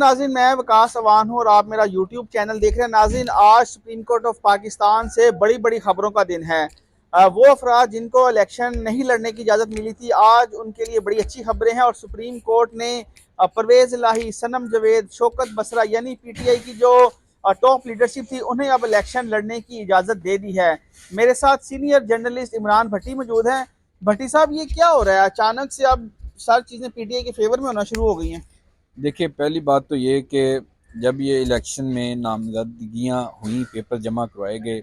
नाज़रीन, मैं वकास अवान हूँ और आप मेरा यूट्यूब चैनल देख रहे हैं। नाज़रीन, आज सुप्रीम कोर्ट ऑफ पाकिस्तान से बड़ी बड़ी खबरों का दिन है। वो अफराद जिनको इलेक्शन नहीं लड़ने की इजाज़त मिली थी, आज उनके लिए बड़ी अच्छी खबरें हैं। और सुप्रीम कोर्ट ने परवेज़ इलाही, सनम जवेद, शौकत बसरा यानी PTI की जो टॉप लीडरशिप थी, उन्हें अब इलेक्शन लड़ने की इजाज़त दे दी है। मेरे साथ सीनियर जर्नलिस्ट इमरान भट्टी मौजूद हैं। भट्टी साहब, ये क्या हो रहा है? अचानक से अब सारी चीज़ें PTI के फेवर में होना शुरू हो गई हैं। देखिए, पहली बात तो ये कि जब ये इलेक्शन में नामजदगियाँ हुई, पेपर जमा करवाए गए,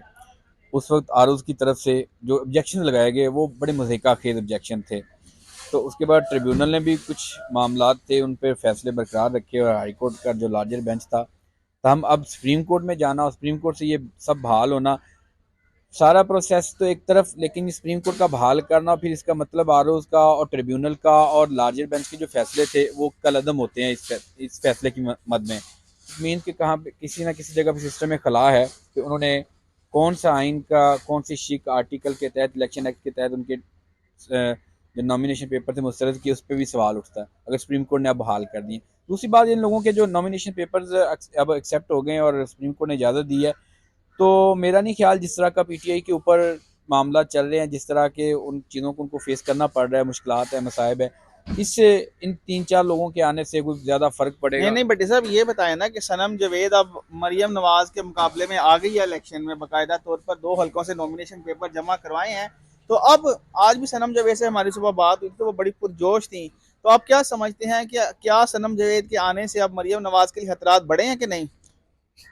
उस वक्त आरओज़ की तरफ से जो ऑब्जेक्शन लगाए गए वो बड़े मज़ीक़ा खेज़ ऑब्जेक्शन थे। तो उसके बाद ट्रिब्यूनल ने भी कुछ मामलात थे उन पर फैसले बरकरार रखे और हाई कोर्ट का जो लार्जर बेंच था, तो हम अब सुप्रीम कोर्ट में जाना और सुप्रीम कोर्ट से ये सब बहाल होना, सारा प्रोसेस तो एक तरफ, लेकिन सुप्रीम कोर्ट का बहाल करना फिर इसका मतलब आरओज़ का और ट्रिब्यूनल का और लार्जर बेंच के जो फैसले थे वो कलअदम होते हैं इस फैसले की मद में। मीन कि कहाँ पे किसी ना किसी जगह पे सिस्टम में खला है कि उन्होंने कौन सा आइन का कौन सी शिक आर्टिकल के तहत इलेक्शन एक्ट के तहत उनके जो नॉमिनेशन पेपर थे मुस्तरद किए, उस पर भी सवाल उठता है अगर सुप्रीम कोर्ट ने अब बहाल कर दिए। दूसरी बात, इन लोगों के जो नॉमिनेशन पेपर्स अब एक्सेप्ट हो गए हैं और सुप्रीम कोर्ट ने इजाज़त दी है, तो मेरा नहीं ख्याल जिस तरह का PTI के ऊपर मामला चल रहे हैं, जिस तरह के उन चीज़ों को उनको फेस करना पड़ रहा है, मुश्किलात है, मसाइब है, इससे इन 3-4 लोगों के आने से कुछ ज़्यादा फ़र्क नहीं पड़ेगा। नहीं, भट्टी साहब, ये बताएं ना कि सनम जवेद अब मरियम नवाज के मुकाबले में आ गई है इलेक्शन में। बाकायदा तौर पर 2 हलकों से नॉमिनेशन पेपर जमा करवाए हैं। तो अब आज भी सनम जवेद से हमारी सुबह बात हुई, तो वो बड़ी पुरजोश थी। तो आप क्या समझते हैं कि क्या सनम जवेद के आने से अब मरियम नवाज के लिए खतरात बढ़े हैं कि नहीं?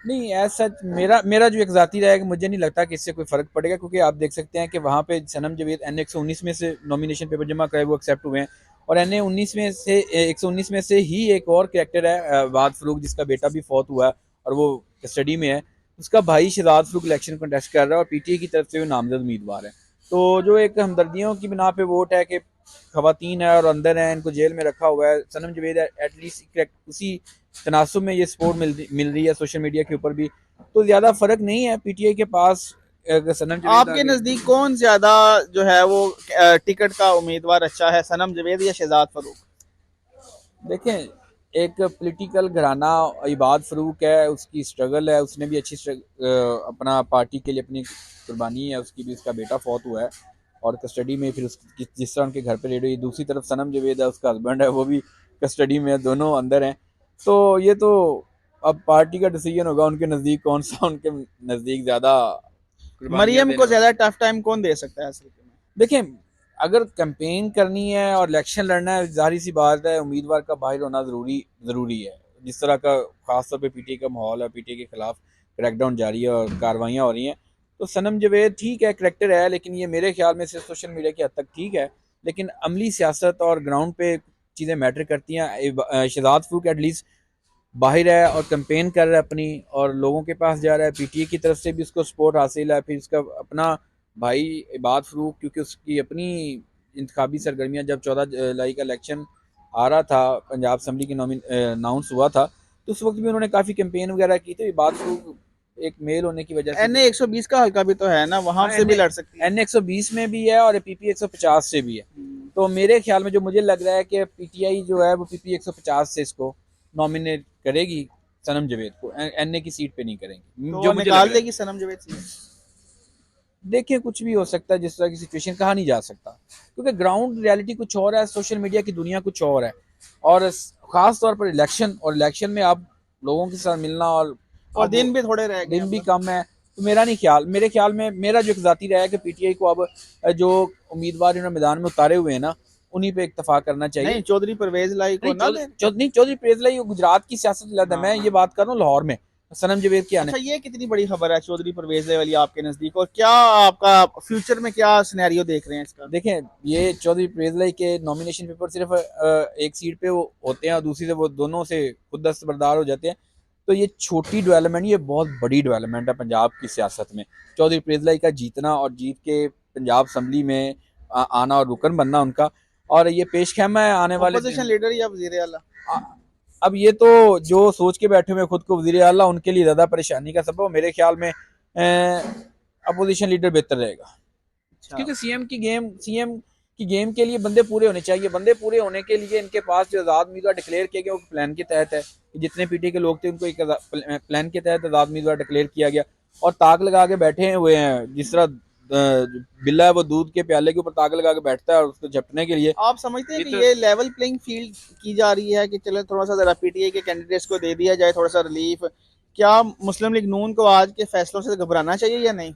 नहीं, ऐसा मेरा मेरा जो एक ज़ाती राय है कि मुझे नहीं लगता कि इससे कोई फ़र्क पड़ेगा, क्योंकि आप देख सकते हैं कि वहाँ पे सनम जवेद NA 119 में से नॉमिनेशन पेपर जमा कराए, वो एक्सेप्ट हुए हैं। और NA 19 में से 119 में से ही एक और कैरेक्टर है, वाद फरूक, जिसका बेटा भी फौत हुआ है और वो कस्टडी में है। उसका भाई शहजाद फरूक इलेक्शन कंटेस्ट कर रहा है और PTI की तरफ से वो नामजद उम्मीदवार है। तो जो एक हमदर्दियों की बिना पे वोट है कि खवातीन है और अंदर हैं, इनको जेल में रखा हुआ है, सनम जवेद एटलीस्ट उसी तनासुब में ये सपोर्ट मिल रही है सोशल मीडिया के ऊपर भी, तो ज़्यादा फ़र्क नहीं है PTI के पास अगर सनम जवेद आ आपके गए। नज़दीक कौन ज्यादा जो है वो टिकट का उम्मीदवार अच्छा है, सनम जवेद या शहजाद फरूक? देखें, एक पॉलिटिकल घराना इबाद फ़रूक है, उसकी स्ट्रगल है, उसने भी अच्छी अपना पार्टी के लिए अपनी कुर्बानी है, उसकी भी, उसका बेटा फौत हुआ है और कस्टडी में, फिर उसकी जिस तरह उनके घर पे रेड हुई। दूसरी तरफ सनम जवेद है, उसका हस्बैंड है, वो भी कस्टडी में है, दोनों अंदर हैं। तो ये तो अब पार्टी का डिसीजन होगा उनके नज़दीक कौन सा उनके नज़दीक ज़्यादा कुर्बानियाँ मरियम देने को वाला। ज्यादा टफ टाइम कौन दे सकता है असल में? देखें, अगर कैंपेन करनी है और इलेक्शन लड़ना है, जाहिर सी बात है उम्मीदवार का बाहर होना ज़रूरी है। जिस तरह का खासतौर पे PTI का माहौल है, PTI के खिलाफ क्रैकडाउन जारी है और कार्रवाइयाँ हो रही हैं, तो सनम जवेद ठीक है, करेक्टर है, लेकिन ये मेरे ख्याल में सिर्फ सोशल मीडिया की हद तक ठीक है। लेकिन अमली सियासत और ग्राउंड पे चीज़ें मैटर करती हैं। शहजाद फरूक एटलीस्ट बाहर है और कैंपेन कर रहा है अपनी, और लोगों के पास जा रहा है, PTI की तरफ से भी उसको सपोर्ट हासिल है। फिर उसका अपना भाई इबाद फरूक, क्योंकि उसकी अपनी इंतखाबी सरगर्मियाँ, जब 14 जुलाई का इलेक्शन आ रहा था, पंजाब असम्बली की अनाउंस हुआ था, तो उस वक्त भी उन्होंने काफ़ी कैंपेन वगैरह की थी। इबाद फरूक एक मेल होने की वजह से भी। NA 120 का हल्का भी तो है ना, वहां हाँ, से एन भी लड़ सकती है। एन 120 में भी है और PP 150 से भी है। तो मेरे ख्याल में जो मुझे लग रहा है कि PTI जो है वो PP 150 से इसको नॉमिनेट करेगी, सनम जवेद को NA की सीट पे नहीं करेंगी, तो जो वो मुझे लग निकाल रहा है। देगी सनम जवेद से। देखिए, कुछ भी हो सकता है, जिस तरह की सिचुएशन कहा नहीं जा सकता, क्योंकि ग्राउंड रियलिटी कुछ और है, सोशल मीडिया की दुनिया कुछ और है। और खास तौर पर इलेक्शन में आप लोगों के साथ मिलना, और और अब दिन भी थोड़े रह गए दिन भी अब। कम है। तो मेरे ख्याल में मेरा जो एक ज़ाती राय है कि PTI को अब जो उम्मीदवार इन्होंने मैदान में उतारे हुए हैं ना, उन्हीं पे इत्तेफाक करना चाहिए। नहीं, चौधरी परवेज लाई को ना दे। नहीं, चौधरी प्रेजला ये गुजरात की सियासत अलग है, मैं ये हाँ। बात कर रहा हूँ लाहौर में सनम जवेद के आने। अच्छा, ये कितनी बड़ी खबर है चौधरी परवेज वाली आपके नजदीक? और क्या आपका फ्यूचर में क्या सिनेरियो देख रहे हैं इसका? देखें, ये चौधरी प्रेजलाई के नॉमिनेशन पेपर सिर्फ एक सीट पे वो होते हैं और दूसरी से वो दोनों से खुद दस्तबरदार हो जाते हैं। तो ये छोटी डेवलपमेंट, ये बहुत बड़ी डेवलपमेंट है पंजाब की सियासत में। चौधरी प्रेजलाई का जीतना और जीत के पंजाब असम्बली में आना और रुकन बनना उनका, और ये पेश ख्यामा है आने वाले ओपोजिशन दिन। लीडर या वजीर आला? आ- अब ये तो जो सोच के बैठे हुए खुद को वजीर आला, उनके लिए ज़्यादा परेशानी का सबब मेरे ख्याल में अपोजिशन लीडर बेहतर रहेगा, अच्छा। क्योंकि CM कि गेम के लिए बंदे पूरे होने चाहिए। बंदे पूरे होने के लिए इनके पास जो आज़ाद उम्मीदवार डिक्लेयर किया गया वो प्लान के तहत है कि जितने पीटी के लोग थे उनको एक प्लान के तहत आज़ाद उम्मीदवार डिक्लेयर किया गया और ताक लगा के बैठे हुए हैं। जिस तरह बिल्ला है वो दूध के प्याले के ऊपर ताक लगा के बैठता है और उसको झपटने के लिए। आप समझते हैं कि तो ये लेवल प्लेइंग फील्ड की जा रही है कि चलो थोड़ा सा जरा पीटीआई के कैंडिडेट्स को दे दिया जाए थोड़ा सा रिलीफ? क्या मुस्लिम लीग नून को आज के फैसलों से घबराना चाहिए या नहीं?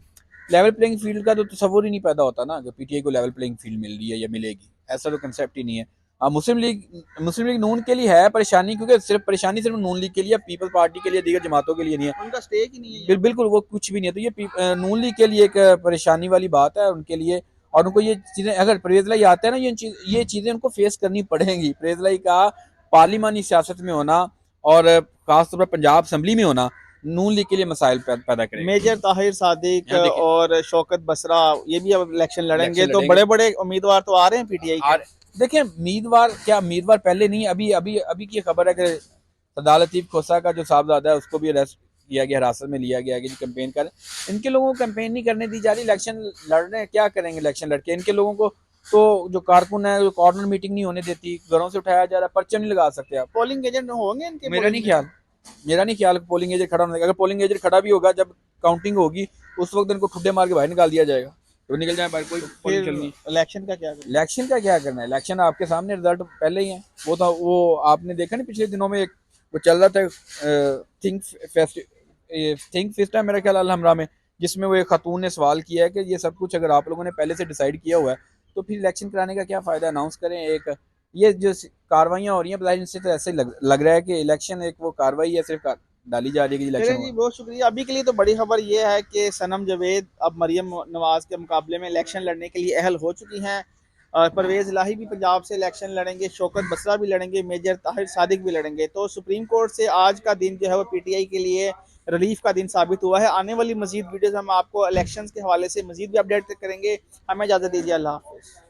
लेवल प्लेइंग फील्ड का तो तस्वुर ही नहीं पैदा होता ना कि पीटीआई को लेवल प्लेइंग फील्ड मिल रही है या मिलेगी, ऐसा तो कंसेप्ट ही नहीं है। मुस्लिम लीग नून के लिए है परेशानी, क्योंकि परेशानी सिर्फ नून लीग के लिए, पीपल्स पार्टी के लिए, दीगर जमातों के लिए नहीं है। उनका स्टेक ही नहीं है बिल्कुल वो कुछ भी नहीं है। तो ये नून लीग के लिए एक परेशानी वाली बात है उनके लिए। और उनको ये चीजें, अगर परवेज लाई आते हैं ना, ये चीजें उनको फेस करनी पड़ेंगी। परवेज लाई का पार्लिमानी सियासत में होना और खासतौर पर पंजाब असम्बली में होना नून लीग के लिए मसाइल पैदा करेगा। मेजर ताहिर सादिक यहाँ देखिए, और शौकत बसरा ये भी अब इलेक्शन लड़ेंगे, इलेक्शन तो लड़ेंगे। बड़े बड़े उम्मीदवार तो आ रहे हैं पीटीआई के। देखिए उम्मीदवार पहले नहीं, अभी अभी अभी की खबर है कि सरदार लतीफ खोसा का जो साहबजादा है उसको भी अरेस्ट किया गया, हिरासत में लिया गया कि कैंपेन कर। इनके लोगों को कैंपेन नहीं करने दी जा रही, इलेक्शन लड़ रहे हैं, क्या करेंगे इलेक्शन लड़के? इनके लोगों को तो जो कारकुन है जो कॉर्नर मीटिंग नहीं होने देती, घरों से उठाया जा रहा है, पर्चे नहीं लगा सकते आप। पोलिंग एजेंट होंगे इनके? मेरा नहीं ख्याल पोलिंग एजेंट खड़ा होने का। अगर पोलिंग एजेंट खड़ा भी होगा, जब काउंटिंग होगी उस वक्त इनको ठुड्डे मार के बाहर निकाल दिया जाएगा, तो निकल जाए बाहर, कोई पोलिंग चलनी। इलेक्शन का क्या करना? इलेक्शन का क्या करना है? इलेक्शन आपके सामने, रिजल्ट पहले ही है। वो आपने देखा नहीं पिछले दिनों में एक वो चल रहा था थिंक फेस्ट है मेरा ख्याल अलहमरा में, जिसमें वो एक खातून ने सवाल किया है कि ये सब कुछ अगर आप लोगों ने पहले से डिसाइड किया हुआ है तो फिर इलेक्शन कराने का क्या फायदा? अनाउंस करें। एक ये जो कार्रवाइयाँ हो रही हैं बजाय इनसे, तो ऐसे लग रहा है कि इलेक्शन एक वो कार्रवाई है, सिर्फ डाली जा रही है कि चलिए इलेक्शन जी, हुआ। बहुत शुक्रिया। अभी के लिए तो बड़ी खबर ये है कि सनम जवेद अब मरियम नवाज के मुकाबले में इलेक्शन लड़ने के लिए अहल हो चुकी हैं। परवेज इलाही भी पंजाब से इलेक्शन लड़ेंगे, शौकत बसरा भी लड़ेंगे, मेजर ताहिर सादिक भी लड़ेंगे। तो सुप्रीम कोर्ट से आज का दिन जो है वो पीटीआई के लिए रिलीफ का दिन साबित हुआ है। आने वाली मजीद वीडियोस हम आपको इलेक्शन के हवाले से मजीद भी अपडेट करेंगे। हमें इजाज़त दीजिए। अल्लाह हाफ़िज़।